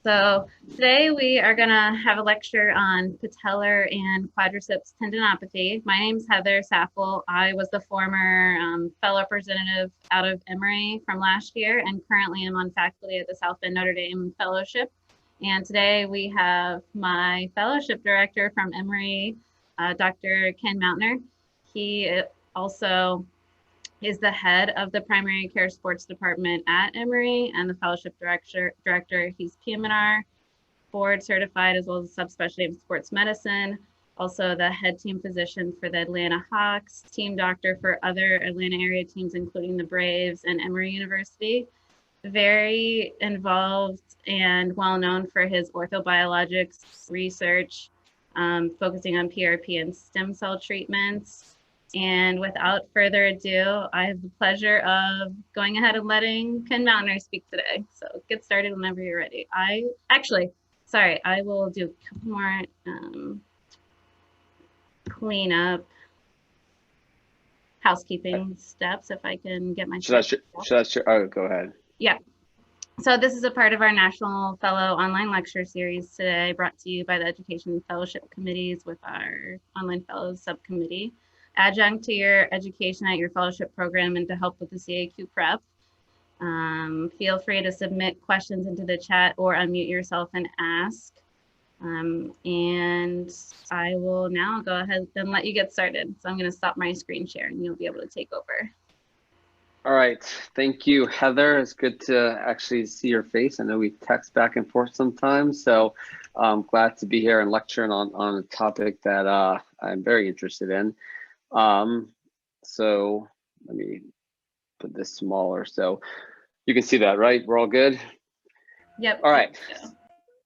So today we are going to have a lecture on patellar and quadriceps tendinopathy. My name's Heather Saffel. I was the former fellow representative out of Emory from last year and currently am on faculty at the South Bend Notre Dame Fellowship. And today we have my fellowship director from Emory, Dr. Ken Mautner. He also is the head of the primary care sports department at Emory and the fellowship director. He's PM&R board certified as well as a subspecialty of sports medicine. Also the head team physician for the Atlanta Hawks, team doctor for other Atlanta area teams, including the Braves and Emory University. Very involved and well known for his orthobiologics research, focusing on PRP and stem cell treatments. And without further ado, I have the pleasure of going ahead and letting Ken Mautner speak today. So get started whenever you're ready. I will do a couple more cleanup housekeeping steps if I can get my. Oh, go ahead. Yeah. So this is a part of our National Fellow online lecture series today, brought to you by the Education Fellowship Committees with our Online Fellows Subcommittee. Adjunct to your education at your fellowship program and to help with the CAQ prep. Feel free to submit questions into the chat or unmute yourself and ask. And I will now go ahead and let you get started. So I'm going to stop my screen share and you'll be able to take over. All right. Thank you, Heather. It's good to actually see your face. I know we text back and forth sometimes, so I'm glad to be here and lecturing on a topic that I'm very interested in. So let me put this smaller so you can see that, right? We're all good? Yep. All right.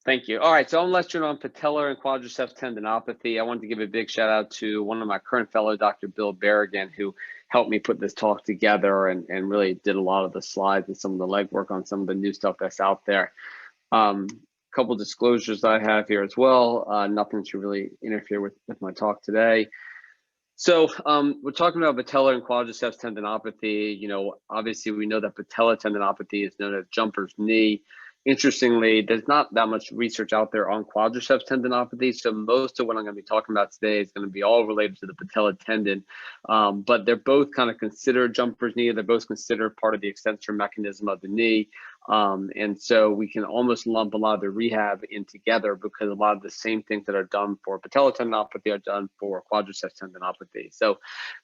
Thank you. All right, so I'm lecturing on patellar and quadriceps tendinopathy. I wanted to give a big shout out to one of my current fellows, Dr. Bill Berrigan, who helped me put this talk together and really did a lot of the slides and some of the legwork on some of the new stuff that's out there. Couple disclosures I have here as well. Nothing to really interfere with my talk today. So we're talking about patellar and quadriceps tendinopathy. You know, obviously we know that patellar tendinopathy is known as jumper's knee. Interestingly, there's not that much research out there on quadriceps tendinopathy. So most of what I'm going to be talking about today is going to be all related to the patella tendon. But they're both kind of considered jumper's knee. They're both considered part of the extensor mechanism of the knee. And so we can almost lump a lot of the rehab in together because a lot of the same things that are done for patella tendinopathy are done for quadriceps tendinopathy. So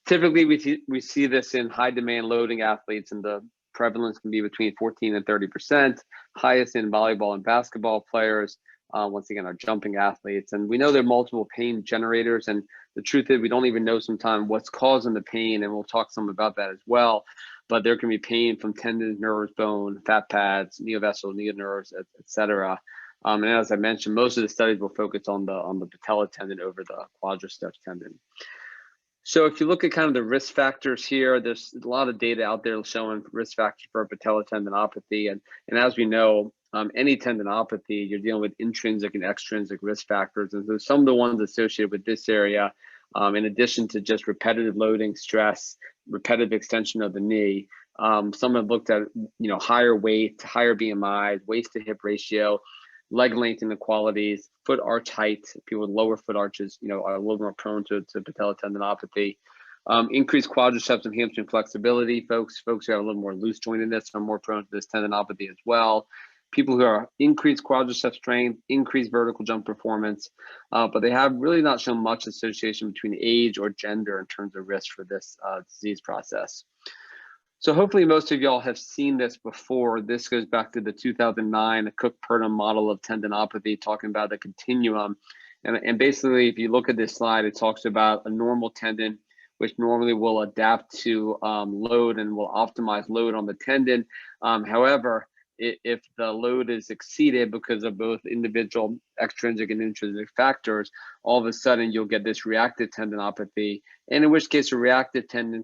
typically we see this in high demand loading athletes, and the prevalence can be between 14 and 30%, highest in volleyball and basketball players. Once again, are jumping athletes. And we know there are multiple pain generators. And the truth is we don't even know sometimes what's causing the pain. And we'll talk some about that as well. But there can be pain from tendons, nerves, bone, fat pads, neovascular neonerves, et cetera. And as I mentioned, most of the studies will focus on the patella tendon over the quadriceps tendon. So if you look at kind of the risk factors here, there's a lot of data out there showing risk factors for patella tendinopathy. And as we know, any tendinopathy, you're dealing with intrinsic and extrinsic risk factors. And so some of the ones associated with this area, in addition to just repetitive loading, stress, repetitive extension of the knee, some have looked at, higher weight, higher BMI, waist to hip ratio, leg length inequalities, foot arch height. People with lower foot arches, are a little more prone to patella tendinopathy. Increased quadriceps and hamstring flexibility. Folks who have a little more loose jointedness are more prone to this tendinopathy as well. People who are increased quadriceps strength, increased vertical jump performance, but they have really not shown much association between age or gender in terms of risk for this disease process. So hopefully most of y'all have seen this before. This goes back to the 2009 Cook-Purdom model of tendinopathy, talking about the continuum. And basically, if you look at this slide, it talks about a normal tendon, which normally will adapt to load and will optimize load on the tendon. However, if the load is exceeded because of both individual extrinsic and intrinsic factors, all of a sudden you'll get this reactive tendinopathy. And in which case a reactive tendon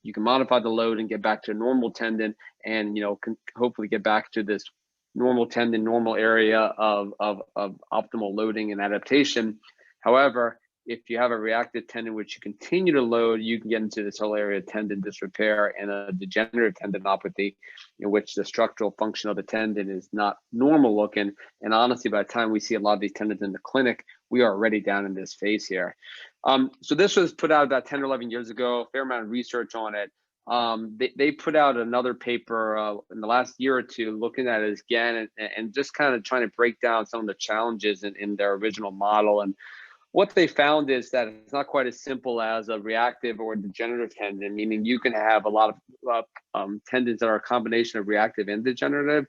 you can modify the load and get back to a normal tendon and, can hopefully get back to this normal tendon, normal area of optimal loading and adaptation. However, if you have a reactive tendon which you continue to load, you can get into this whole area of tendon disrepair and a degenerative tendinopathy, in which the structural function of the tendon is not normal looking. And honestly, by the time we see a lot of these tendons in the clinic, we are already down in this phase here. So this was put out about 10 or 11 years ago, a fair amount of research on it. They put out another paper in the last year or two looking at it again and just kind of trying to break down some of the challenges in their original model. And what they found is that it's not quite as simple as a reactive or degenerative tendon, meaning you can have a lot of tendons that are a combination of reactive and degenerative.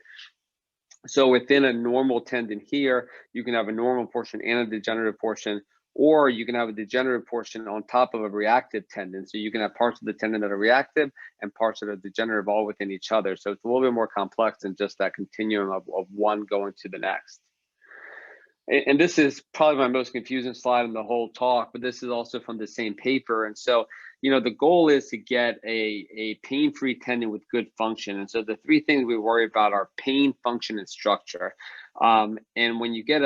So within a normal tendon here, you can have a normal portion and a degenerative portion, or you can have a degenerative portion on top of a reactive tendon. So you can have parts of the tendon that are reactive and parts that are degenerative all within each other. So it's a little bit more complex than just that continuum of one going to the next. And this is probably my most confusing slide in the whole talk, but this is also from the same paper. And so, you know, the goal is to get a pain-free tendon with good function. And so the three things we worry about are pain, function, and structure. And when you get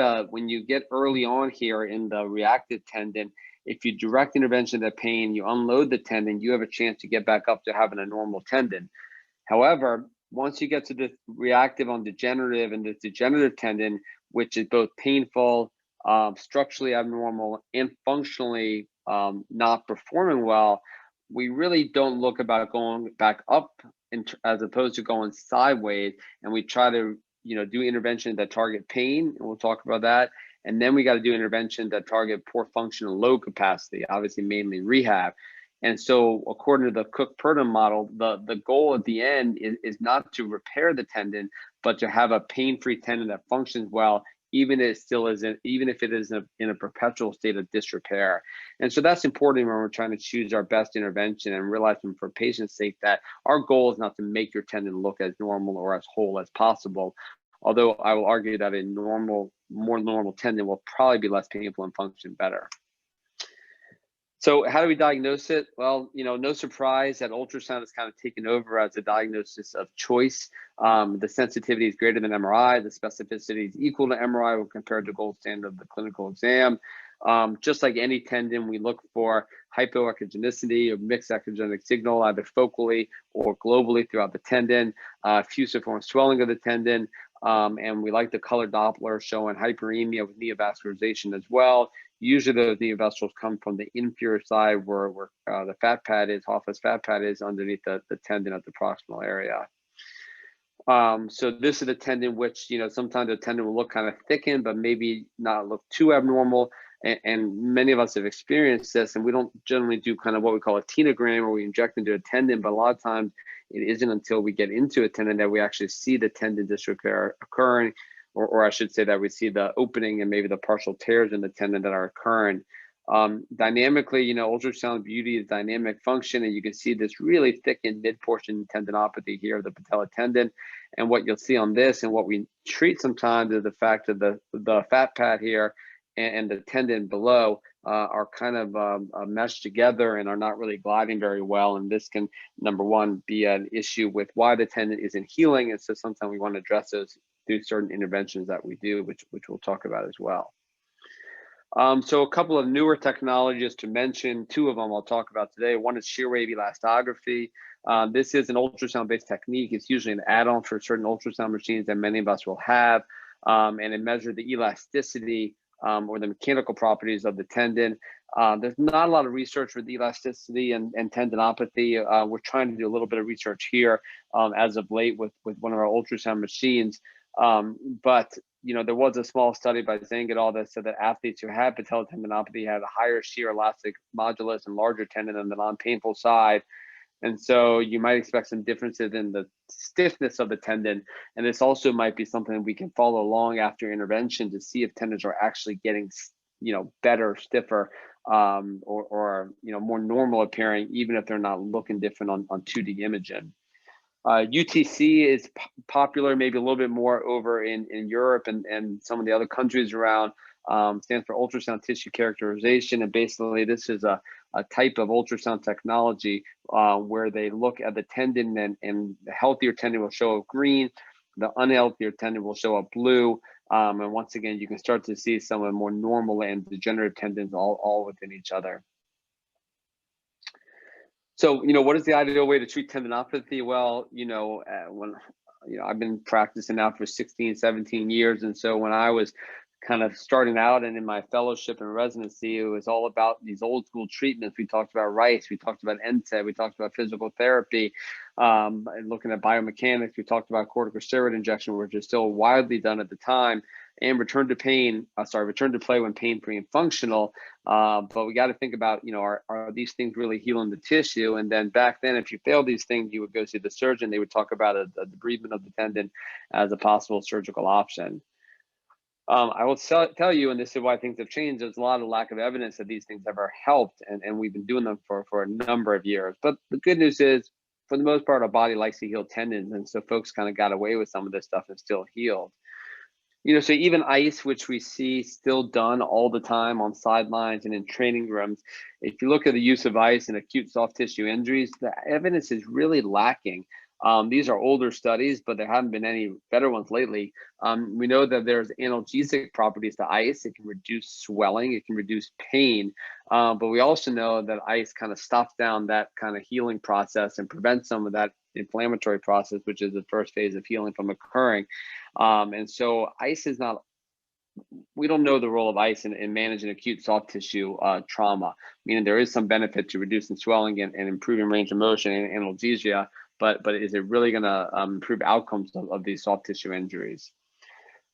early on here in the reactive tendon, if you direct intervention to pain, you unload the tendon, you have a chance to get back up to having a normal tendon. However, once you get to the reactive on degenerative and the degenerative tendon, which is both painful, structurally abnormal, and functionally not performing well, we really don't look about going back up as opposed to going sideways. And we try to, you know, do interventions that target pain, and we'll talk about that. And then we got to do interventions that target poor function and low capacity, obviously mainly rehab. And so according to the Cook-Purdom model, the goal at the end is not to repair the tendon, but to have a pain-free tendon that functions well, even if it is in a perpetual state of disrepair. And so that's important when we're trying to choose our best intervention, and realizing for patients' sake that our goal is not to make your tendon look as normal or as whole as possible. Although I will argue that a more normal tendon will probably be less painful and function better. So how do we diagnose it? Well, you know, no surprise that ultrasound is kind of taken over as a diagnosis of choice. The sensitivity is greater than MRI. The specificity is equal to MRI when compared to gold standard of the clinical exam. Just like any tendon, we look for hypoechogenicity or mixed echogenic signal, either focally or globally throughout the tendon, fusiform swelling of the tendon, and we like the color Doppler showing hyperemia with neovascularization as well. Usually those neovasculations come from the inferior side where the fat pad is, Hoffa's fat pad is underneath the tendon at the proximal area. So this is the tendon which, you know, sometimes the tendon will look kind of thickened, but maybe not look too abnormal. And many of us have experienced this, and we don't generally do kind of what we call a tenogram, where we inject into a tendon, but a lot of times it isn't until we get into a tendon that we actually see the tendon disrepair occurring, or I should say that we see the opening and maybe the partial tears in the tendon that are occurring. Dynamically, you know, ultrasound beauty is dynamic function, and you can see this really thickened mid-portion tendinopathy here of the patellar tendon. And what you'll see on this, and what we treat sometimes, is the fact that the fat pad here and the tendon below are kind of meshed together and are not really gliding very well. And this can, number one, be an issue with why the tendon isn't healing. And so sometimes we want to address those through certain interventions that we do, which we'll talk about as well. So a couple of newer technologies to mention, two of them I'll talk about today. One is shear wave elastography. This is an ultrasound-based technique. It's usually an add-on for certain ultrasound machines that many of us will have, and it measures the elasticity or the mechanical properties of the tendon. There's not a lot of research with elasticity and tendinopathy. We're trying to do a little bit of research here as of late with one of our ultrasound machines. But you know, there was a small study by Zhang et al. That said that athletes who had patellar tendinopathy had a higher shear elastic modulus and larger tendon on the non-painful side. And so you might expect some differences in the stiffness of the tendon. And this also might be something we can follow along after intervention to see if tendons are actually getting, you know, better, stiffer, or you know, more normal appearing, even if they're not looking different on 2D imaging. UTC is popular, maybe a little bit more over in Europe and some of the other countries around. Stands for ultrasound tissue characterization, and basically this is a type of ultrasound technology where they look at the tendon, and the healthier tendon will show a green, the unhealthier tendon will show a blue, And once again, you can start to see some of the more normal and degenerative tendons all within each other. So, what is the ideal way to treat tendinopathy? Well, I've been practicing now for 16, 17 years. And so when I was kind of starting out and in my fellowship and residency, it was all about these old school treatments. We talked about Rice, we talked about NSAID, we talked about physical therapy, and looking at biomechanics. We talked about corticosteroid injection, which is still widely done at the time, and return to play when pain-free and functional. But we got to think about, are these things really healing the tissue? And then back then, if you failed these things, you would go see the surgeon. They would talk about a debridement of the tendon as a possible surgical option. I will tell you, and this is why things have changed, there's a lot of lack of evidence that these things ever helped, and we've been doing them for a number of years. But the good news is, for the most part, our body likes to heal tendons, and so folks kind of got away with some of this stuff and still healed. So even ice, which we see still done all the time on sidelines and in training rooms, if you look at the use of ice in acute soft tissue injuries, the evidence is really lacking. These are older studies, but there haven't been any better ones lately. We know that there's analgesic properties to ice. It can reduce swelling, it can reduce pain, but we also know that ice kind of stops down that kind of healing process and prevents some of that inflammatory process, which is the first phase of healing, from occurring. And so ice is not, we don't know the role of ice in managing acute soft tissue trauma, meaning there is some benefit to reducing swelling and improving range of motion and analgesia, but is it really going to improve outcomes of these soft tissue injuries?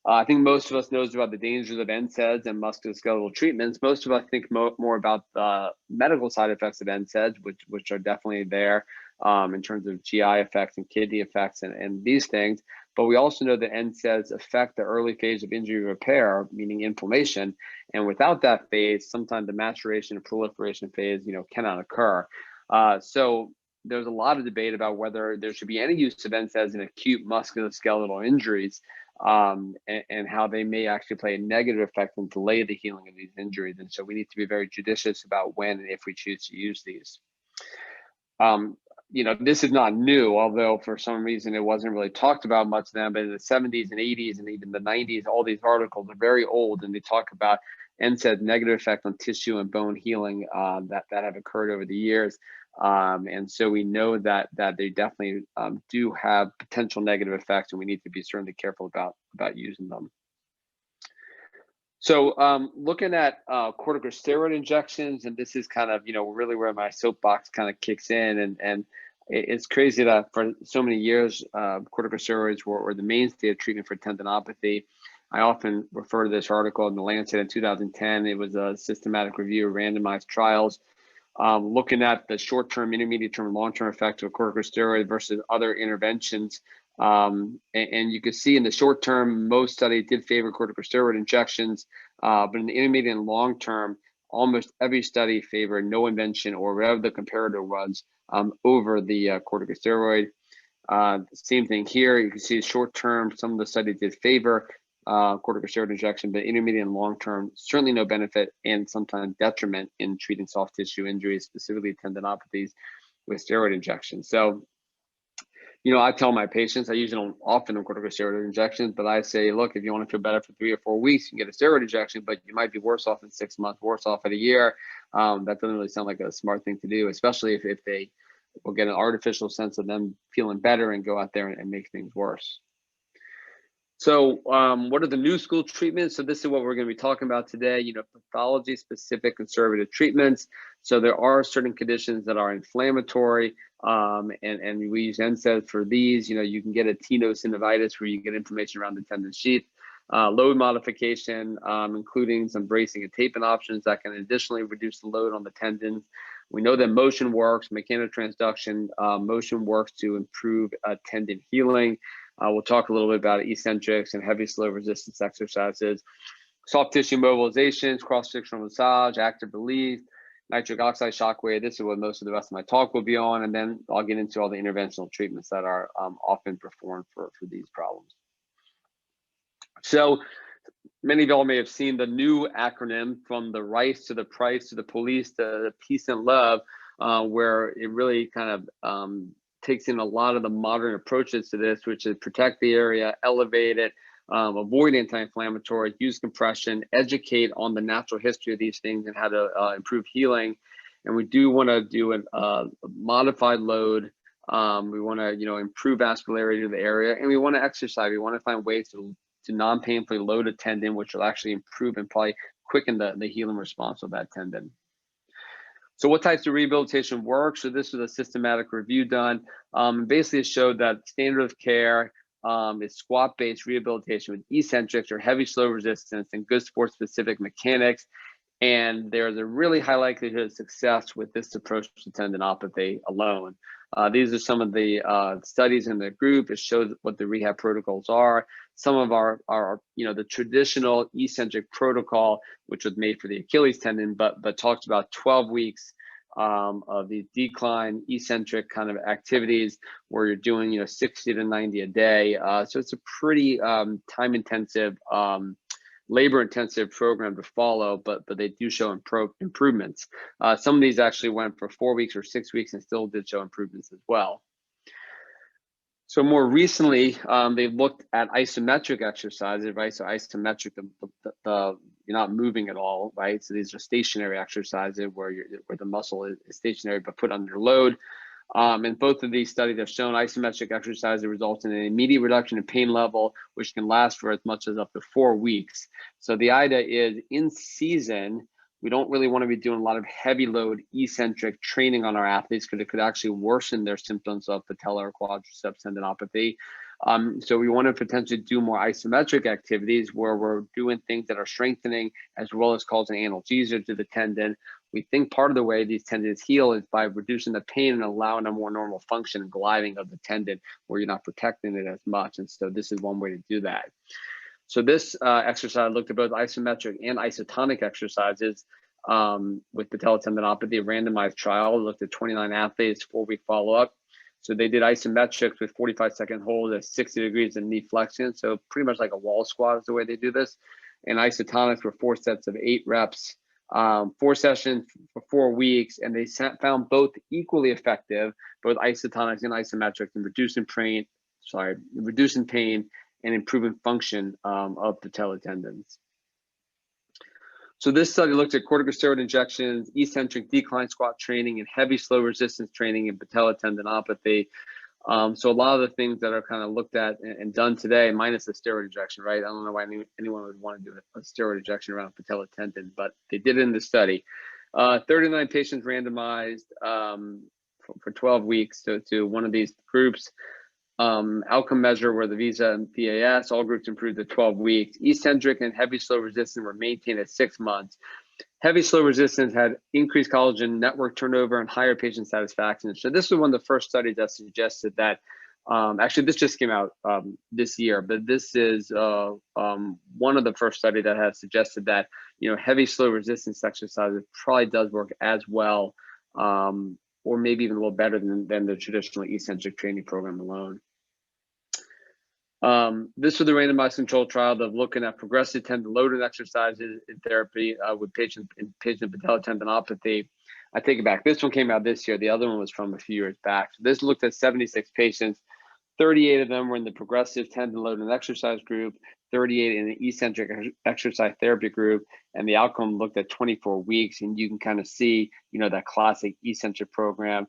I think most of us knows about the dangers of NSAIDs and musculoskeletal treatments. Most of us think more about the medical side effects of NSAIDs, which are definitely there in terms of GI effects and kidney effects and these things. But we also know that NSAIDs affect the early phase of injury repair, meaning inflammation. And without that phase, sometimes the maturation and proliferation phase, cannot occur. So there's a lot of debate about whether there should be any use of NSAIDs in acute musculoskeletal injuries, and how they may actually play a negative effect and delay the healing of these injuries. And so we need to be very judicious about when and if we choose to use these. This is not new, although for some reason it wasn't really talked about much then, but in the 70s and 80s and even the 90s, all these articles are very old, and they talk about NSAID's negative effect on tissue and bone healing that have occurred over the years. And so we know that they definitely do have potential negative effects, and we need to be certainly careful about using them. So looking at corticosteroid injections, and this is kind of, really where my soapbox kind of kicks in, and it's crazy that for so many years, corticosteroids were the mainstay of treatment for tendinopathy. I often refer to this article in the Lancet in 2010. It was a systematic review of randomized trials looking at the short-term, intermediate-term, and long-term effects of corticosteroid versus other interventions. And you can see in the short term, most studies did favor corticosteroid injections, but in the intermediate and long term, almost every study favored no intervention or whatever the comparator was over the corticosteroid. Same thing here. You can see short term, some of the studies did favor corticosteroid injection, but intermediate and long term, certainly no benefit and sometimes detriment in treating soft tissue injuries, specifically tendinopathies, with steroid injections. So, I tell my patients, I usually don't often do corticosteroid injections, but I say, look, if you want to feel better for 3 or 4 weeks, you can get a steroid injection, but you might be worse off in 6 months, worse off in a year. That doesn't really sound like a smart thing to do, especially if they will get an artificial sense of them feeling better and go out there and make things worse. So what are the new school treatments? So this is what we're going to be talking about today, pathology specific conservative treatments. So there are certain conditions that are inflammatory, and we use NSAIDs for these. You can get a tenosynovitis where you get inflammation around the tendon sheath. Load modification, including some bracing and taping options that can additionally reduce the load on the tendons. We know that motion works, mechanotransduction, motion works to improve tendon healing. We'll talk a little bit about eccentrics and heavy slow resistance exercises, soft tissue mobilizations, cross-sectional massage, active relief, nitric oxide shockwave. This is what most of the rest of my talk will be on, and then I'll get into all the interventional treatments that are often performed for these problems. So many of y'all may have seen the new acronym from the Rice to the Price to the Police to the Peace and Love, where it really kind of takes in a lot of the modern approaches to this, which is protect the area, elevate it, avoid anti-inflammatory, use compression, educate on the natural history of these things and how to improve healing. And we do want to do a modified load. We want to, improve vascularity of the area, and we want to exercise. We want to find ways to non-painfully load a tendon, which will actually improve and probably quicken the healing response of that tendon. So what types of rehabilitation work? So this was a systematic review done. Basically, it showed that standard of care is squat-based rehabilitation with eccentrics or heavy slow resistance and good sport-specific mechanics. And there's a really high likelihood of success with this approach to tendinopathy alone. These are some of the studies in the group. It shows what the rehab protocols are. Some of our the traditional eccentric protocol, which was made for the Achilles tendon, but talks about 12 weeks of these decline eccentric kind of activities where you're doing 60 to 90 a day. So it's a pretty time intensive, labor intensive program to follow, but they do show improvements. Some of these actually went for 4 weeks or 6 weeks and still did show improvements as well. So more recently, they've looked at isometric exercises, right? So isometric, you're not moving at all, right? So these are stationary exercises where the muscle is stationary but put under load. And both of these studies have shown isometric exercise results in an immediate reduction in pain level, which can last for as much as up to 4 weeks. So the idea is in season, we don't really want to be doing a lot of heavy load eccentric training on our athletes because it could actually worsen their symptoms of patellar or quadriceps tendinopathy. So we want to potentially do more isometric activities where we're doing things that are strengthening as well as causing analgesia to the tendon. We think part of the way these tendons heal is by reducing the pain and allowing a more normal function and gliding of the tendon where you're not protecting it as much. And so this is one way to do that. So this exercise looked at both isometric and isotonic exercises with patellar tendinopathy, a randomized trial, looked at 29 athletes, 4-week follow-up. So they did isometrics with 45-second hold at 60 degrees of knee flexion. So pretty much like a wall squat is the way they do this. And isotonics were 4 sets of 8 reps, 4 sessions for 4 weeks. And they found both equally effective, both isotonics and isometrics, in reducing pain and improving function of patellar tendons. So this study looked at corticosteroid injections, eccentric decline squat training, and heavy slow resistance training in patellar tendinopathy. So a lot of the things that are kind of looked at and done today, minus the steroid injection, right? I don't know why anyone would want to do a steroid injection around a patellar tendon, but they did it in the study. 39 patients randomized for 12 weeks to one of these groups. Outcome measure were the VISA and PAS. All groups improved at 12 weeks. Eccentric and heavy slow resistance were maintained at 6 months. Heavy slow resistance had increased collagen network turnover and higher patient satisfaction. So this was one of the first studies that suggested that, actually this just came out this year, but this is one of the first studies that has suggested that, heavy slow resistance exercises probably does work as well, or maybe even a little better than the traditional eccentric training program alone. This was the randomized controlled trial of looking at progressive tendon loading exercises in therapy with patients with patellar tendinopathy. I take it back. This one came out this year. The other one was from a few years back. So this looked at 76 patients. 38 of them were in the progressive tendon loading exercise group, 38 in the eccentric exercise therapy group, and the outcome looked at 24 weeks. And you can kind of see, that classic eccentric program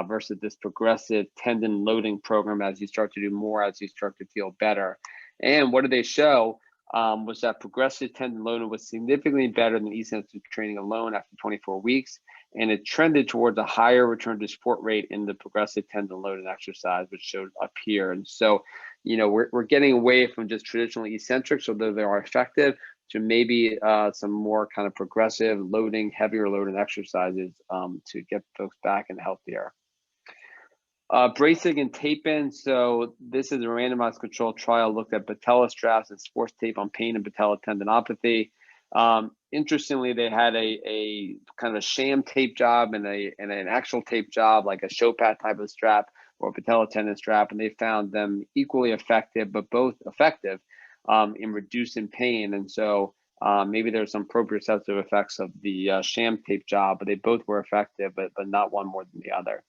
versus this progressive tendon loading program as you start to do more, as you start to feel better. And what did they show was that progressive tendon loading was significantly better than eccentric training alone after 24 weeks. And it trended towards a higher return to sport rate in the progressive tendon loading exercise, which showed up here. And so, we're getting away from just traditional eccentrics, although they are effective, to maybe some more kind of progressive loading, heavier loading exercises to get folks back and healthier. Bracing and taping. So this is a randomized controlled trial, looked at patella straps and sports tape on pain and patella tendinopathy. Interestingly, they had a kind of a sham tape job and an actual tape job, like a show pad type of strap or a patella tendon strap, and they found them equally effective, but both effective in reducing pain. And so maybe there's some proprioceptive effects of the sham tape job, but they both were effective, but not one more than the other.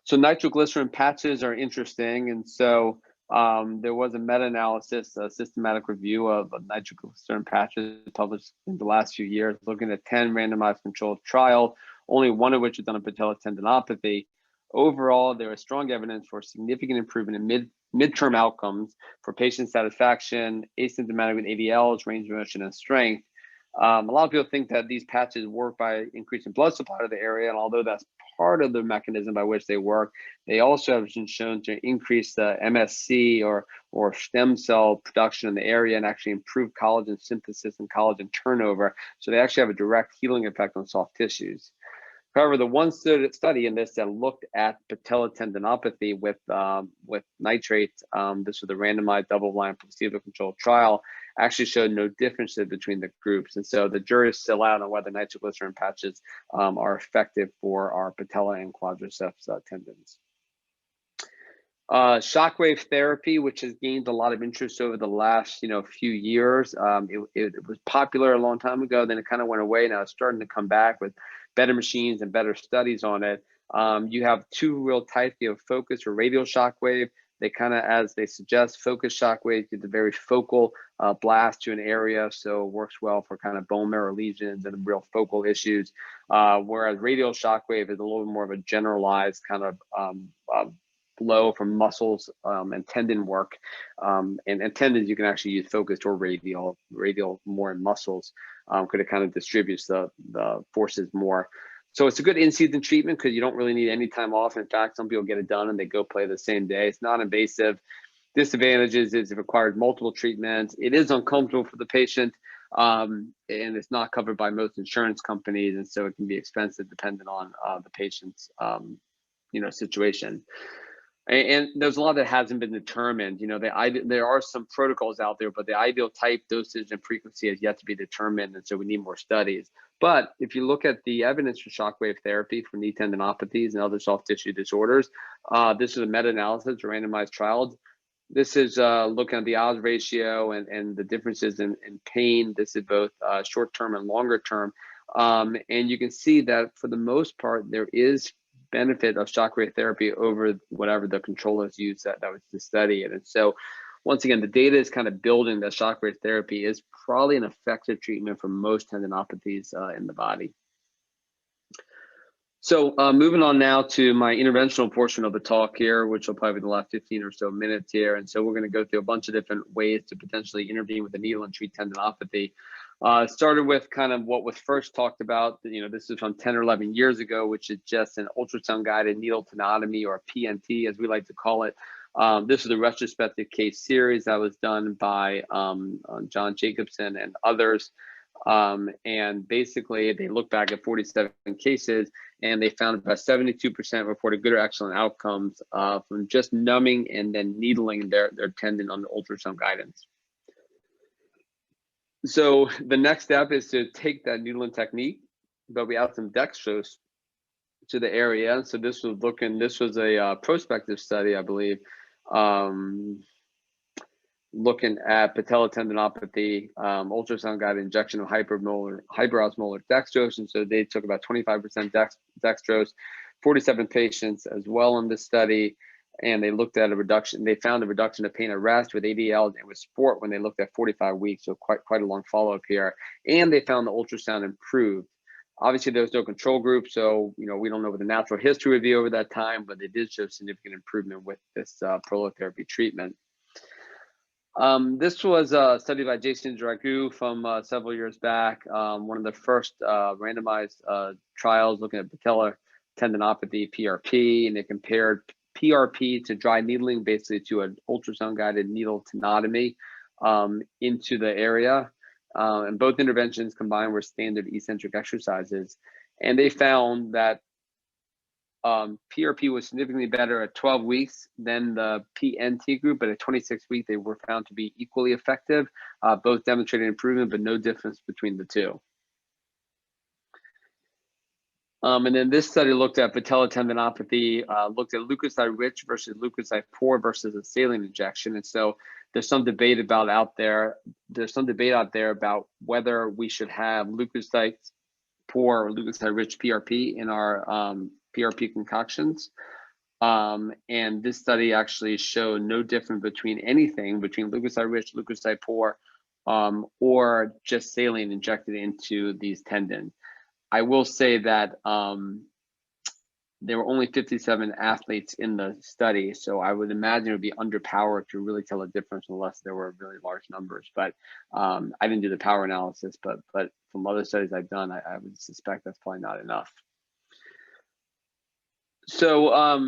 So nitroglycerin patches are interesting, and so There was a meta-analysis, a systematic review of nitroglycerin patches published in the last few years, looking at 10 randomized controlled trials, only one of which was done on patellar tendinopathy. Overall, there is strong evidence for significant improvement in midterm outcomes for patient satisfaction, asymptomatic with ADLs, range of motion, and strength. A lot of people think that these patches work by increasing blood supply to the area, and although that's part of the mechanism by which they work, they also have been shown to increase the MSC or stem cell production in the area and actually improve collagen synthesis and collagen turnover. So they actually have a direct healing effect on soft tissues. However, the one study in this that looked at patellar tendinopathy with nitrates, this was a randomized double-blind placebo-controlled trial, actually showed no differences between the groups. And so the jury is still out on whether nitroglycerin patches are effective for our patella and quadriceps tendons. Shockwave therapy, which has gained a lot of interest over the last few years. It was popular a long time ago, then it kind of went away. Now it's starting to come back with better machines and better studies on it. You have two real types. You have focus or radial shockwave. They kind of, as they suggest, focus shockwave gives a very focal blast to an area, so it works well for kind of bone marrow lesions and real focal issues. Whereas radial shockwave is a little more of a generalized kind of blow from muscles and tendon work. And tendons, you can actually use focused or radial more in muscles, because it kind of distributes the forces more. So it's a good in-season treatment because you don't really need any time off. In fact, some people get it done and they go play the same day. It's not invasive. Disadvantages is it requires multiple treatments. It is uncomfortable for the patient, and it's not covered by most insurance companies, and so it can be expensive depending on the patient's situation. And there's a lot that hasn't been determined. There are some protocols out there, but the ideal type, dosage, and frequency has yet to be determined, and so we need more studies. But if you look at the evidence for shockwave therapy for knee tendinopathies and other soft tissue disorders, this is a meta-analysis, a randomized trial. This is looking at the odds ratio and the differences in pain. This is both short-term and longer-term. And you can see that for the most part, there is benefit of shockwave therapy over whatever the controllers use that was to study it. And so once again, the data is kind of building that shockwave therapy is probably an effective treatment for most tendinopathies in the body. So moving on now to my interventional portion of the talk here, which will probably be the last 15 or so minutes here. And so we're going to go through a bunch of different ways to potentially intervene with a needle and treat tendinopathy. Started with kind of what was first talked about. This is from 10 or 11 years ago, which is just an ultrasound guided needle tenotomy, or PNT, as we like to call it. This is a retrospective case series that was done by John Jacobson and others. And basically, they looked back at 47 cases, and they found about 72% reported good or excellent outcomes from just numbing and then needling their tendon on the ultrasound guidance. So the next step is to take that needling technique, but we add some dextrose to the area. So this was a prospective study, I believe, looking at patella tendinopathy, ultrasound guided injection of hyperosmolar dextrose. And so they took about 25% dextrose, 47 patients as well in this study. And they looked at a reduction. They found a reduction of pain at rest with ADLs and with sport when they looked at 45 weeks. So quite a long follow-up here. And they found the ultrasound improved. Obviously, there was no control group, so we don't know what the natural history would be over that time, but they did show significant improvement with this prolotherapy treatment. This was a study by Jason Dragoo from several years back, one of the first randomized trials looking at patellar tendinopathy, PRP, and they compared PRP to dry needling, basically to an ultrasound guided needle tenotomy into the area. And both interventions combined were standard eccentric exercises. And they found that PRP was significantly better at 12 weeks than the PNT group, but at 26 weeks, they were found to be equally effective, both demonstrating improvement, but no difference between the two. And then this study looked at patellar tendinopathy, looked at leukocyte-rich versus leukocyte-poor versus a saline injection. And so there's some debate out there about whether we should have leukocyte-poor or leukocyte-rich PRP in our PRP concoctions. And this study actually showed no difference between anything between leukocyte rich, leukocyte poor, or just saline injected into these tendons. I will say that there were only 57 athletes in the study, so I would imagine it would be underpowered to really tell a difference unless there were really large numbers. But I didn't do the power analysis, but from other studies I've done, I would suspect that's probably not enough. So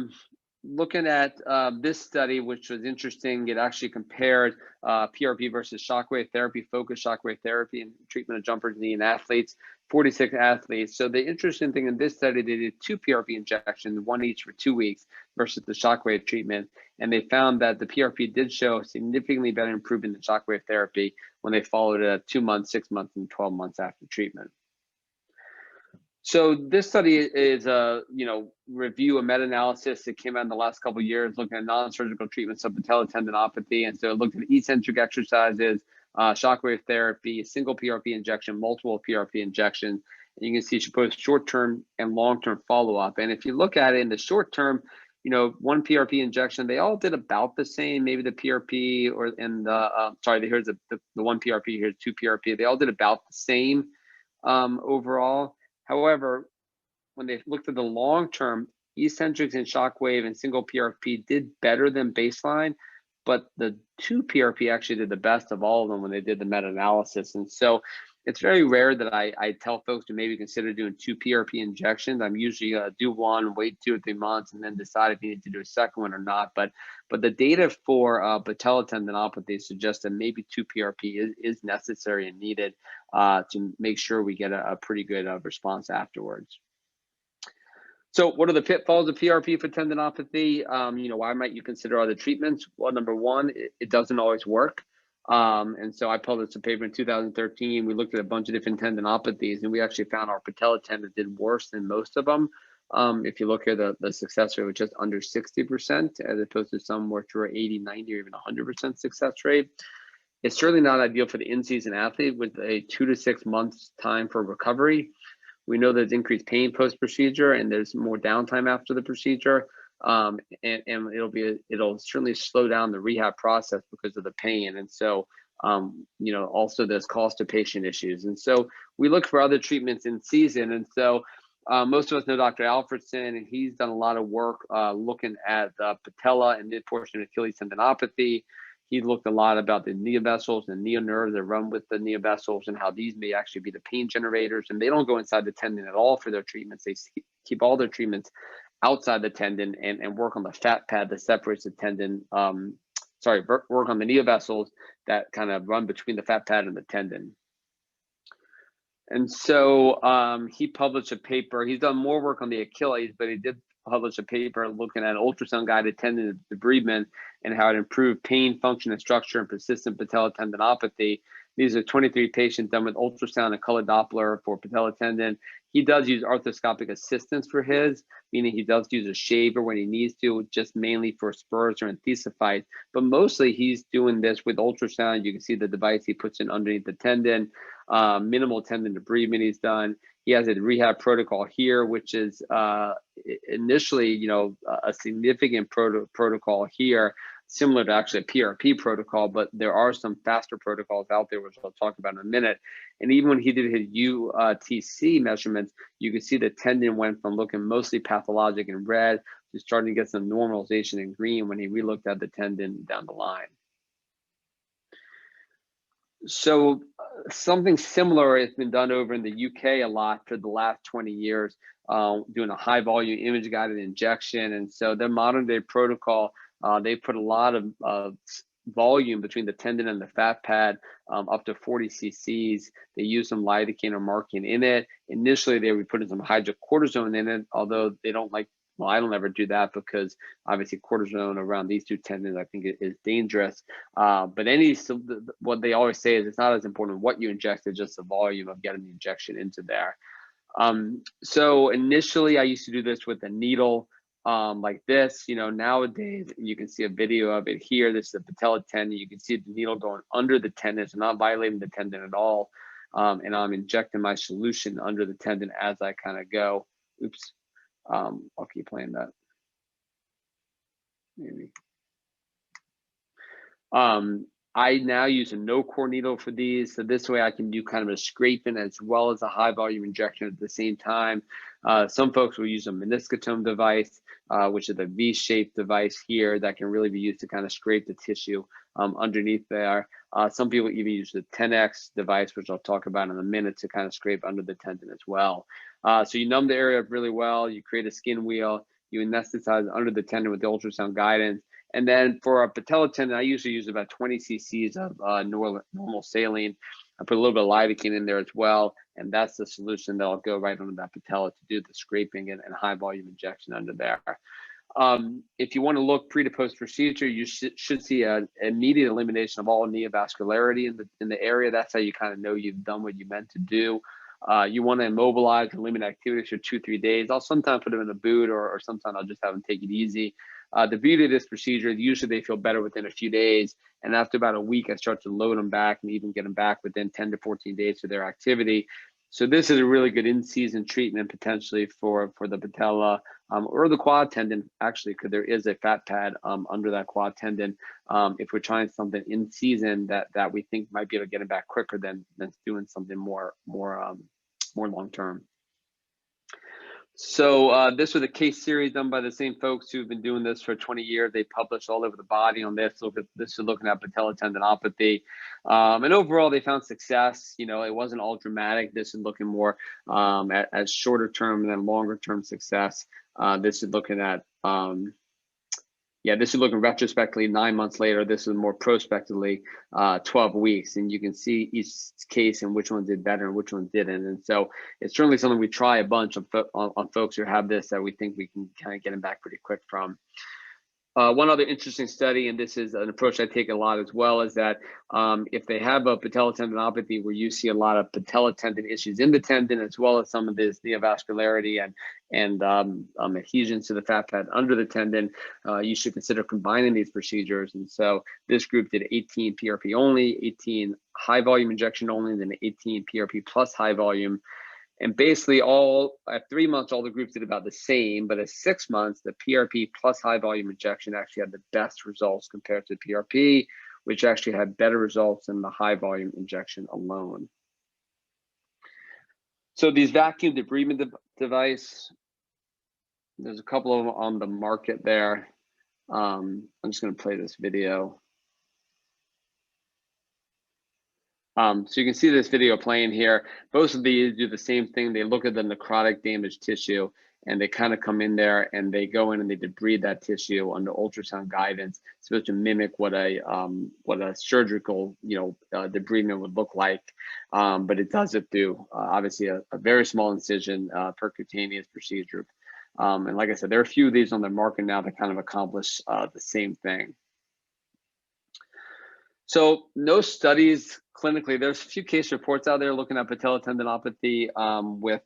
looking at this study, which was interesting, it actually compared PRP versus shockwave therapy, focused shockwave therapy, and treatment of jumpers knee in athletes, 46 athletes. So the interesting thing in this study, they did 2 PRP injections, 1 each for 2 weeks versus the shockwave treatment. And they found that the PRP did show significantly better improvement than shockwave therapy when they followed it at 2 months, 6 months, and 12 months after treatment. So this study is a review, a meta-analysis that came out in the last couple of years looking at non-surgical treatments of patellar tendinopathy. And so it looked at eccentric exercises, shockwave therapy, single PRP injection, multiple PRP injections. And you can see she put short-term and long-term follow-up. And if you look at it in the short term, 1 PRP injection, they all did about the same. Maybe the PRP here's the 1 PRP, here's 2 PRP. They all did about the same overall. However, when they looked at the long-term, eccentrics and shockwave and single PRP did better than baseline, but the 2 PRP actually did the best of all of them when they did the meta-analysis. And so it's very rare that I tell folks to maybe consider doing 2 PRP injections. I'm usually do 1, wait 2 or 3 months, and then decide if you need to do a second one or not. But the data for patellar tendinopathy suggests that maybe 2 PRP is necessary and needed to make sure we get a pretty good response afterwards. So what are the pitfalls of PRP for tendinopathy? Why might you consider other treatments? Well, number one, it doesn't always work. And so I published a paper in 2013. We looked at a bunch of different tendinopathies, and we actually found our patella tendon did worse than most of them. If you look at the success rate, was just under 60%, as opposed to some which were 80, 90, or even 100% success rate. It's certainly not ideal for the in-season athlete with a 2 to 6 months time for recovery. We know there's increased pain post-procedure, and there's more downtime after the procedure, and it'll certainly slow down the rehab process because of the pain. And so, also there's cost to patient issues. And so we look for other treatments in season. And so most of us know Dr. Alfredson, and he's done a lot of work looking at the patella and mid-portion Achilles tendinopathy. He looked a lot about the neovessels and neonerves that run with the neovessels and how these may actually be the pain generators. And they don't go inside the tendon at all for their treatments. They keep all their treatments outside the tendon and work on the fat pad that separates the tendon. Work on the neovessels that kind of run between the fat pad and the tendon. And so he published a paper. He's done more work on the Achilles, but he did publish a paper looking at ultrasound guided tendon debridement and how it improved pain, function, and structure in persistent patella tendinopathy. These are 23 patients done with ultrasound and color Doppler for patella tendon. He does use arthroscopic assistance for his, meaning he does use a shaver when he needs to, just mainly for spurs or enthesophytes. But mostly he's doing this with ultrasound. You can see the device he puts in underneath the tendon. Minimal tendon debridement he's done. He has a rehab protocol here, which is initially, a significant protocol here, similar to actually a PRP protocol, but there are some faster protocols out there, which I'll talk about in a minute. And even when he did his UTC measurements, you can see the tendon went from looking mostly pathologic in red to starting to get some normalization in green when he relooked at the tendon down the line. So something similar has been done over in the UK a lot for the last 20 years, doing a high volume image guided injection. And so their modern day protocol, they put a lot of volume between the tendon and the fat pad, up to 40 cc's. They use some lidocaine or marking in it. Initially, they would put in some hydrocortisone in it, although they don't like. Well, I don't ever do that because obviously cortisone around these two tendons, I think, is dangerous. But what they always say is it's not as important what you inject, it's just the volume of getting the injection into there. So initially, I used to do this with a needle like this. Nowadays, you can see a video of it here. This is the patella tendon. You can see the needle going under the tendon. It's not violating the tendon at all. And I'm injecting my solution under the tendon as I kind of go. Oops. I'll keep playing that. maybe. I now use a no core needle for these. So this way I can do kind of a scraping as well as a high volume injection at the same time. Some folks will use a meniscotome device, which is a V-shaped device here that can really be used to kind of scrape the tissue underneath there. Some people even use the 10X device, which I'll talk about in a minute, to kind of scrape under the tendon as well. So you numb the area up really well, you create a skin wheel, you anesthetize under the tendon with the ultrasound guidance. And then for a patella tendon, I usually use about 20 cc's of normal saline. I put a little bit of lidocaine in there as well, and that's the solution that'll go right under that patella to do the scraping and high volume injection under there. If you want to look pre to post procedure, you should see an immediate elimination of all neovascularity in the area. That's how you kind of know you've done what you meant to do. You want to immobilize and limit activities for 2-3 days. I'll sometimes put them in a boot, or sometimes I'll just have them take it easy. The beauty of this procedure, usually they feel better within a few days. And after about a week, I start to load them back and even get them back within 10 to 14 days of their activity. So this is a really good in-season treatment potentially for the patella or the quad tendon, actually, because there is a fat pad under that quad tendon. If we're trying something in season that we think might be able to get it back quicker than doing something more long-term. So this was a case series done by the same folks who've been doing this for 20 years. They published all over the body on this. This is looking at patella tendinopathy. And overall, they found success. You know, it wasn't all dramatic. This is looking more at shorter term than longer term success. This is looking at, this is looking retrospectively 9 months later. This is more prospectively 12 weeks. And you can see each case and which one did better and which one didn't. And so it's certainly something we try a bunch on folks who have this that we think we can kind of get them back pretty quick from. One other interesting study, and this is an approach I take a lot as well, is that if they have a patella tendinopathy where you see a lot of patella tendon issues in the tendon, as well as some of this neovascularity and adhesions to the fat pad under the tendon, you should consider combining these procedures. And so this group did 18 PRP only, 18 high volume injection only, and then 18 PRP plus high volume. And basically at 3 months, all the groups did about the same, but at 6 months, the PRP plus high volume injection actually had the best results compared to PRP, which actually had better results than the high volume injection alone. So these vacuum debridement device, there's a couple of them on the market there. I'm just gonna play this video. So you can see this video playing here. Both of these do the same thing. They look at the necrotic damaged tissue and they kind of come in there and they go in and they debride that tissue under ultrasound guidance. It's supposed to mimic what a surgical debridement would look like, but it does it through obviously a very small incision percutaneous procedure. And like I said, there are a few of these on the market now that kind of accomplish the same thing. So no studies clinically. There's a few case reports out there looking at patella tendinopathy with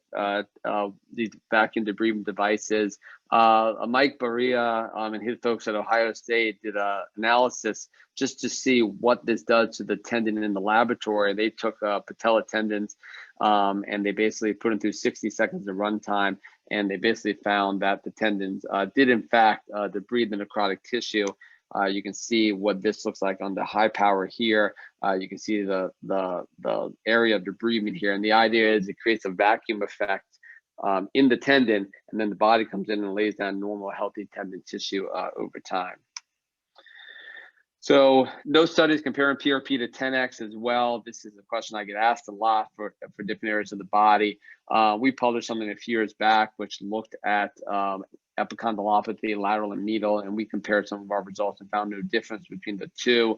these vacuum debridement devices. Mike Baria and his folks at Ohio State did an analysis just to see what this does to the tendon in the laboratory. They took patella tendons and they basically put them through 60 seconds of runtime, and they basically found that the tendons did in fact debride the necrotic tissue. You can see what this looks like on the high power here. You can see the area of debridement here. And the idea is it creates a vacuum effect in the tendon, and then the body comes in and lays down normal, healthy tendon tissue over time. So no studies comparing PRP to 10X as well. This is a question I get asked a lot for different areas of the body. We published something a few years back which looked at epicondylopathy, lateral and medial, and we compared some of our results and found no difference between the two.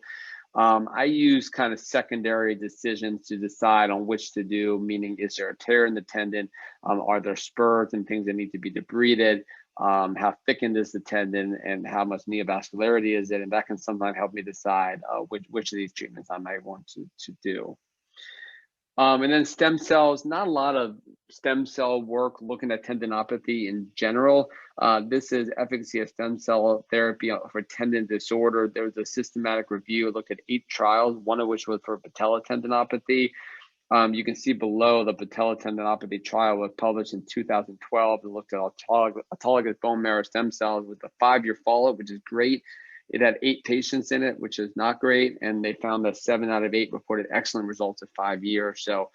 I use kind of secondary decisions to decide on which to do, meaning is there a tear in the tendon? Are there spurs and things that need to be debrided? How thickened is the tendon and how much neovascularity is it? And that can sometimes help me decide which of these treatments I might want to do. And then stem cells, not a lot of stem cell work looking at tendinopathy in general. This is efficacy of stem cell therapy for tendon disorder. There was a systematic review, looked at 8 trials, one of which was for patella tendinopathy. You can see below the patella tendinopathy trial was published in 2012 and looked at autologous bone marrow stem cells with a 5-year follow-up, which is great. It had 8 patients in it, which is not great, and they found that 7 out of 8 reported excellent results at 5 years. So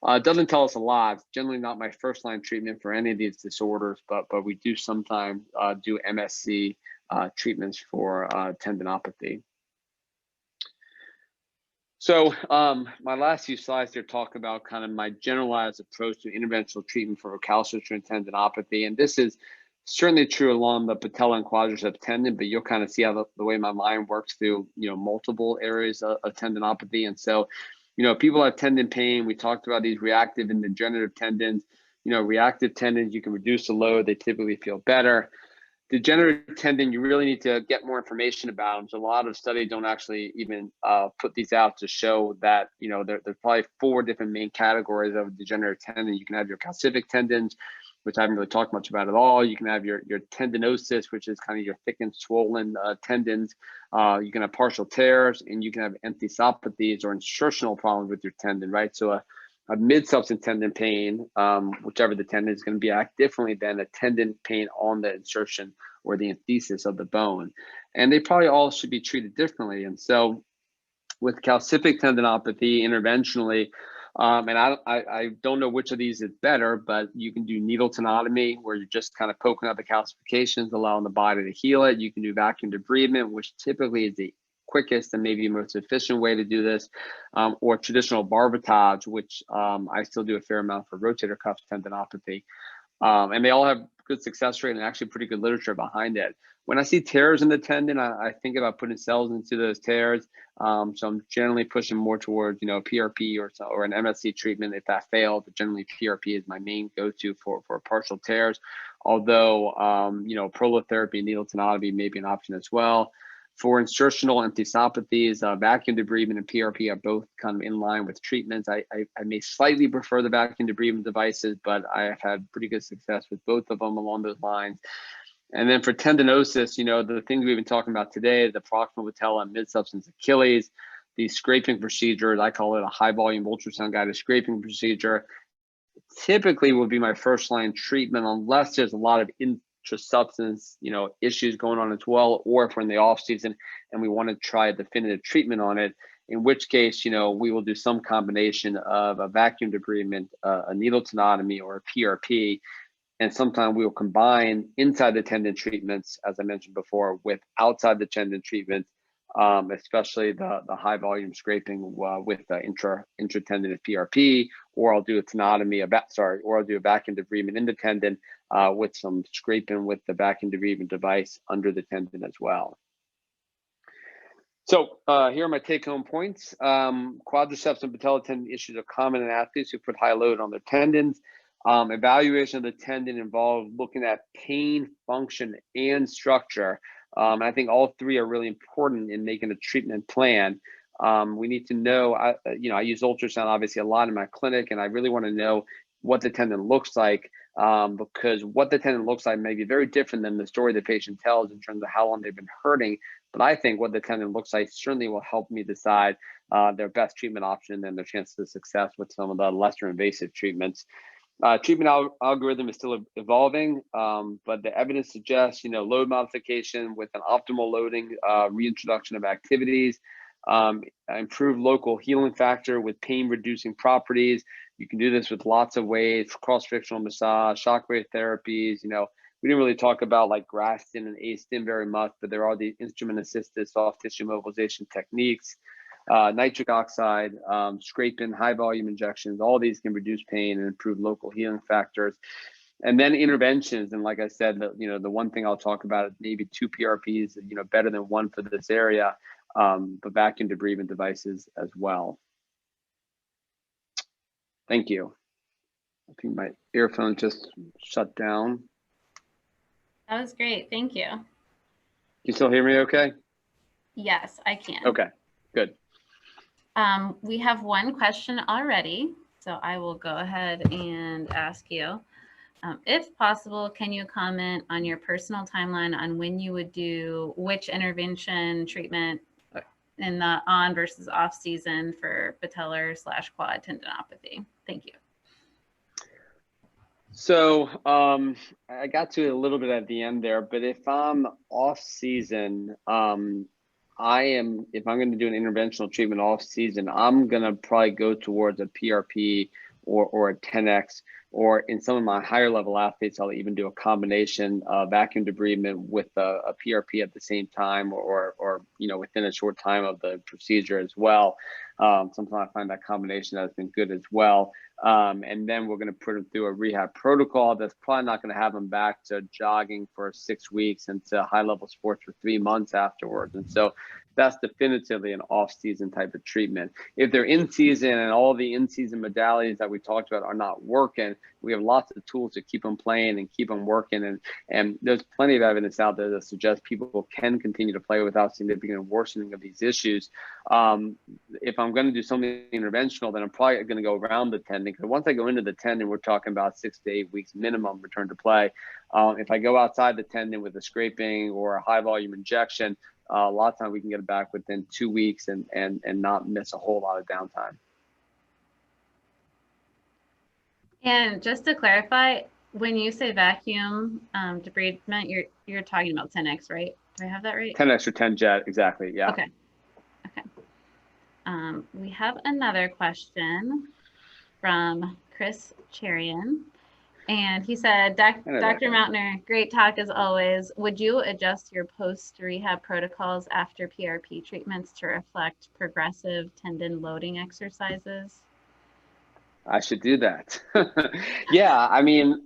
it doesn't tell us a lot. It's generally not my first-line treatment for any of these disorders, but we do sometimes do MSC treatments for tendinopathy. So my last few slides here talk about kind of my generalized approach to interventional treatment for recalcitrant tendinopathy. And this is certainly true along the patella and quadriceps tendon, but you'll kind of see how the way my mind works through, multiple areas of tendinopathy. And so, people have tendon pain. We talked about these reactive and degenerative tendons. Reactive tendons, you can reduce the load. They typically feel better. Degenerative tendon, you really need to get more information about them. So a lot of studies don't actually even put these out to show that, there's probably 4 different main categories of degenerative tendon. You can have your calcific tendons, which I haven't really talked much about at all. You can have your tendinosis, which is kind of your thick and swollen tendons. You can have partial tears, and you can have enthesopathies or insertional problems with your tendon, right? So a mid-substance tendon pain, whichever the tendon is going to be act differently than a tendon pain on the insertion or the enthesis of the bone. And they probably all should be treated differently. And so with calcific tendinopathy interventionally, and I don't know which of these is better, but you can do needle tenotomy, where you're just kind of poking out the calcifications, allowing the body to heal it. You can do vacuum debridement, which typically is the quickest and maybe most efficient way to do this, or traditional barbotage, which I still do a fair amount for rotator cuff tendinopathy. And they all have good success rate and actually pretty good literature behind it. When I see tears in the tendon, I think about putting cells into those tears. So I'm generally pushing more towards, PRP or an MSC treatment if that failed. But generally, PRP is my main go-to for partial tears. Although, prolotherapy and needle tenotomy may be an option as well. For insertional enthesopathies, vacuum debridement and PRP are both kind of in line with treatments. I may slightly prefer the vacuum debridement devices, but I have had pretty good success with both of them along those lines. And then for tendinosis, the things we've been talking about today, the proximal patella and mid-substance Achilles, the scraping procedures, I call it a high volume ultrasound guided scraping procedure, typically would be my first line treatment unless there's a lot of substance, issues going on as well, or if we're in the off season and we want to try a definitive treatment on it, in which case, we will do some combination of a vacuum debridement, a needle tenotomy, or a PRP. And sometimes we will combine inside the tendon treatments, as I mentioned before, with outside the tendon treatments, especially the high volume scraping with the intratendinous PRP, or I'll do a tenotomy, or I'll do a vacuum debridement in the tendon with some scraping with the vacuum debridement device under the tendon as well. So here are my take-home points. Quadriceps and patella tendon issues are common in athletes who put high load on their tendons. Evaluation of the tendon involves looking at pain, function, and structure. And I think all 3 are really important in making a treatment plan. We need to know, I use ultrasound obviously a lot in my clinic, and I really want to know what the tendon looks like, because what the tendon looks like may be very different than the story the patient tells in terms of how long they've been hurting. But I think what the tendon looks like certainly will help me decide their best treatment option and their chances of success with some of the lesser invasive treatments. Treatment algorithm is still evolving, but the evidence suggests, load modification with an optimal loading, reintroduction of activities, improved local healing factor with pain reducing properties. You can do this with lots of ways: cross-frictional massage, shockwave therapies. We didn't really talk about like Graston and A-stim very much, but there are these instrument-assisted soft tissue mobilization techniques. Nitric oxide, scraping, high volume injections, all these can reduce pain and improve local healing factors. And then interventions, and like I said, the one thing I'll talk about is maybe 2 PRPs, better than 1 for this area, but vacuum debridement devices as well. Thank you. I think my earphone just shut down. That was great. Thank you. You still hear me okay? Yes, I can. Okay, good. We have one question already, so I will go ahead and ask you. If possible, can you comment on your personal timeline on when you would do which intervention treatment in the on versus off season for patellar/quad tendinopathy? Thank you. So I got to it a little bit at the end there, but if I'm off season, if I'm going to do an interventional treatment off season, I'm going to probably go towards a PRP or a 10X, or in some of my higher level athletes, I'll even do a combination of vacuum debridement with a PRP at the same time, or within a short time of the procedure as well. Sometimes I find that combination has been good as well. And then we're going to put them through a rehab protocol that's probably not going to have them back to jogging for 6 weeks and to high level sports for 3 months afterwards. And so that's definitively an off-season type of treatment. If they're in season and all the in-season modalities that we talked about are not working, we have lots of tools to keep them playing and keep them working. And there's plenty of evidence out there that suggests people can continue to play without significant worsening of these issues. If I'm going to do something interventional, then I'm probably going to go around the tendon, because once I go into the tendon, we're talking about 6 to 8 weeks minimum return to play. If I go outside the tendon with a scraping or a high volume injection, a lot of times we can get it back within 2 weeks and not miss a whole lot of downtime. And just to clarify, when you say vacuum debridement, you're talking about 10X, right? Do I have that right? 10X or 10 jet, exactly. Yeah. Okay. We have another question from Chris Cherian. And he said, Dr. Mautner, great talk as always. Would you adjust your post-rehab protocols after PRP treatments to reflect progressive tendon loading exercises? I should do that. Yeah, I mean,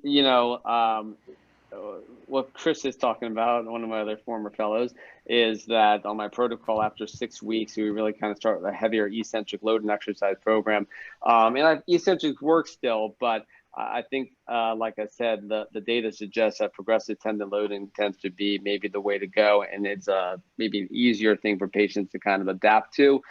what Chris is talking about, one of my other former fellows, is that on my protocol after 6 weeks, we really kind of start with a heavier eccentric load and exercise program. And eccentric work still, but I think, like I said, the data suggests that progressive tendon loading tends to be maybe the way to go, and it's maybe an easier thing for patients to kind of adapt to.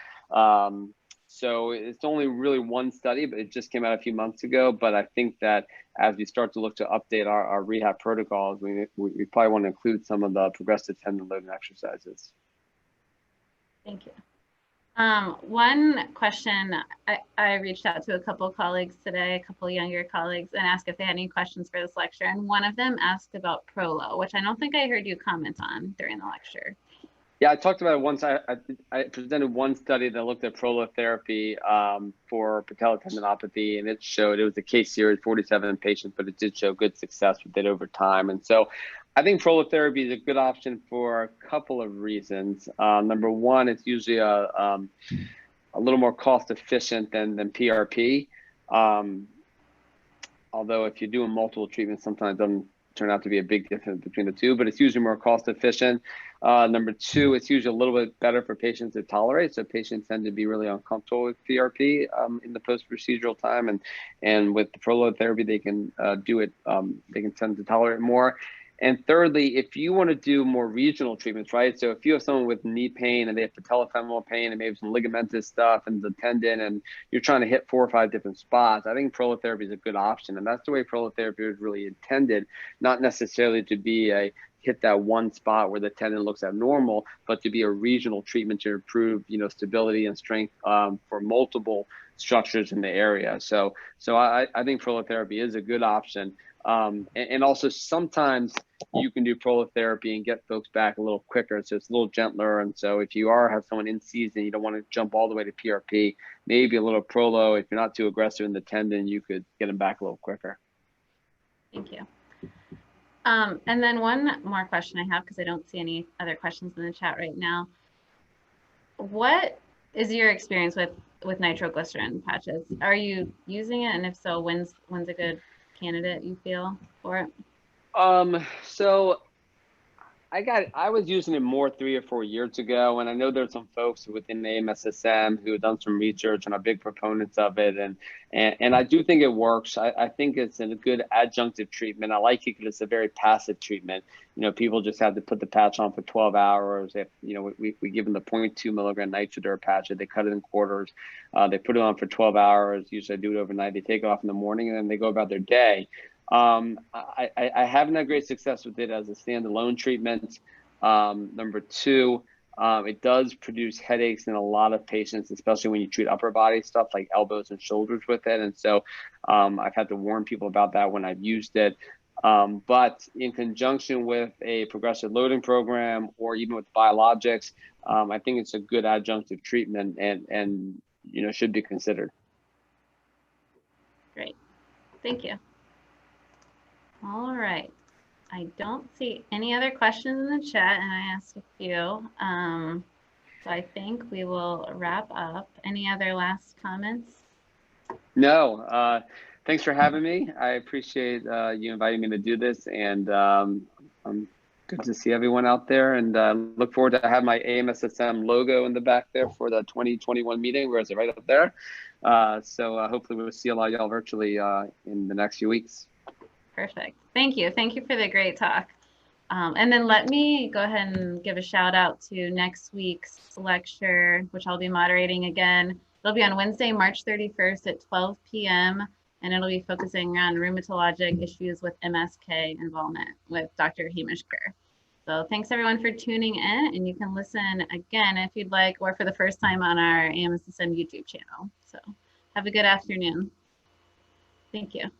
So it's only really one study, but it just came out a few months ago. But I think that as we start to look to update our rehab protocols, we probably want to include some of the progressive tendon loading exercises. Thank you. One question, I reached out to a couple of colleagues today, a couple of younger colleagues, and asked if they had any questions for this lecture. And one of them asked about Prolo, which I don't think I heard you comment on during the lecture. Yeah, I talked about it once. I presented one study that looked at prolotherapy for patellar tendinopathy, and it was a case series, 47 patients, but it did show good success with it over time. And so I think prolotherapy is a good option for a couple of reasons. Number one, it's usually a little more cost efficient than PRP. Although if you're doing multiple treatments, sometimes it doesn't turn out to be a big difference between the two, but it's usually more cost efficient. Number two, it's usually a little bit better for patients to tolerate. So patients tend to be really uncomfortable with PRP in the post-procedural time, and with the prolotherapy, they can do it. They can tend to tolerate it more. And thirdly, if you want to do more regional treatments, right? So if you have someone with knee pain and they have patellofemoral pain and maybe some ligamentous stuff and the tendon, and you're trying to hit 4 or 5 different spots, I think prolotherapy is a good option. And that's the way prolotherapy was really intended, not necessarily to be hit that one spot where the tendon looks abnormal, but to be a regional treatment to improve, stability and strength for multiple structures in the area. So I think prolotherapy is a good option. And also sometimes you can do prolotherapy and get folks back a little quicker, so it's a little gentler. And so if you have someone in season, you don't want to jump all the way to PRP, maybe a little prolo. If you're not too aggressive in the tendon, you could get them back a little quicker. Thank you. And then one more question I have, because I don't see any other questions in the chat right now. What is your experience with nitroglycerin patches? Are you using it, and if so, when's a good candidate you feel for it? So I was using it more 3 or 4 years ago, and I know there's some folks within the AMSSM who have done some research and are big proponents of it, and I do think it works. I think it's a good adjunctive treatment. I like it because it's a very passive treatment. People just have to put the patch on for 12 hours. If we give them the 0.2 milligram NitroDur patch, they cut it in quarters. They put it on for 12 hours. Usually I do it overnight. They take it off in the morning, and then they go about their day. I haven't had great success with it as a standalone treatment. Number two, It does produce headaches in a lot of patients, especially when you treat upper body stuff like elbows and shoulders with it. And so I've had to warn people about that when I've used it. But in conjunction with a progressive loading program or even with biologics, I think it's a good adjunctive treatment and should be considered. Great. Thank you. All right. I don't see any other questions in the chat, and I asked a few. So I think we will wrap up. Any other last comments? No. Thanks for having me. I appreciate you inviting me to do this, and good to see everyone out there, and look forward to have my AMSSM logo in the back there for the 2021 meeting. Where is it? Right up there. So hopefully we'll see a lot of y'all virtually in the next few weeks. Perfect. Thank you. Thank you for the great talk. And then let me go ahead and give a shout out to next week's lecture, which I'll be moderating again. It'll be on Wednesday, March 31st at 12 p.m. and it'll be focusing on rheumatologic issues with MSK involvement with Dr. Hamish Kerr. So thanks everyone for tuning in, and you can listen again if you'd like, or for the first time on our AMSSM YouTube channel. So have a good afternoon. Thank you.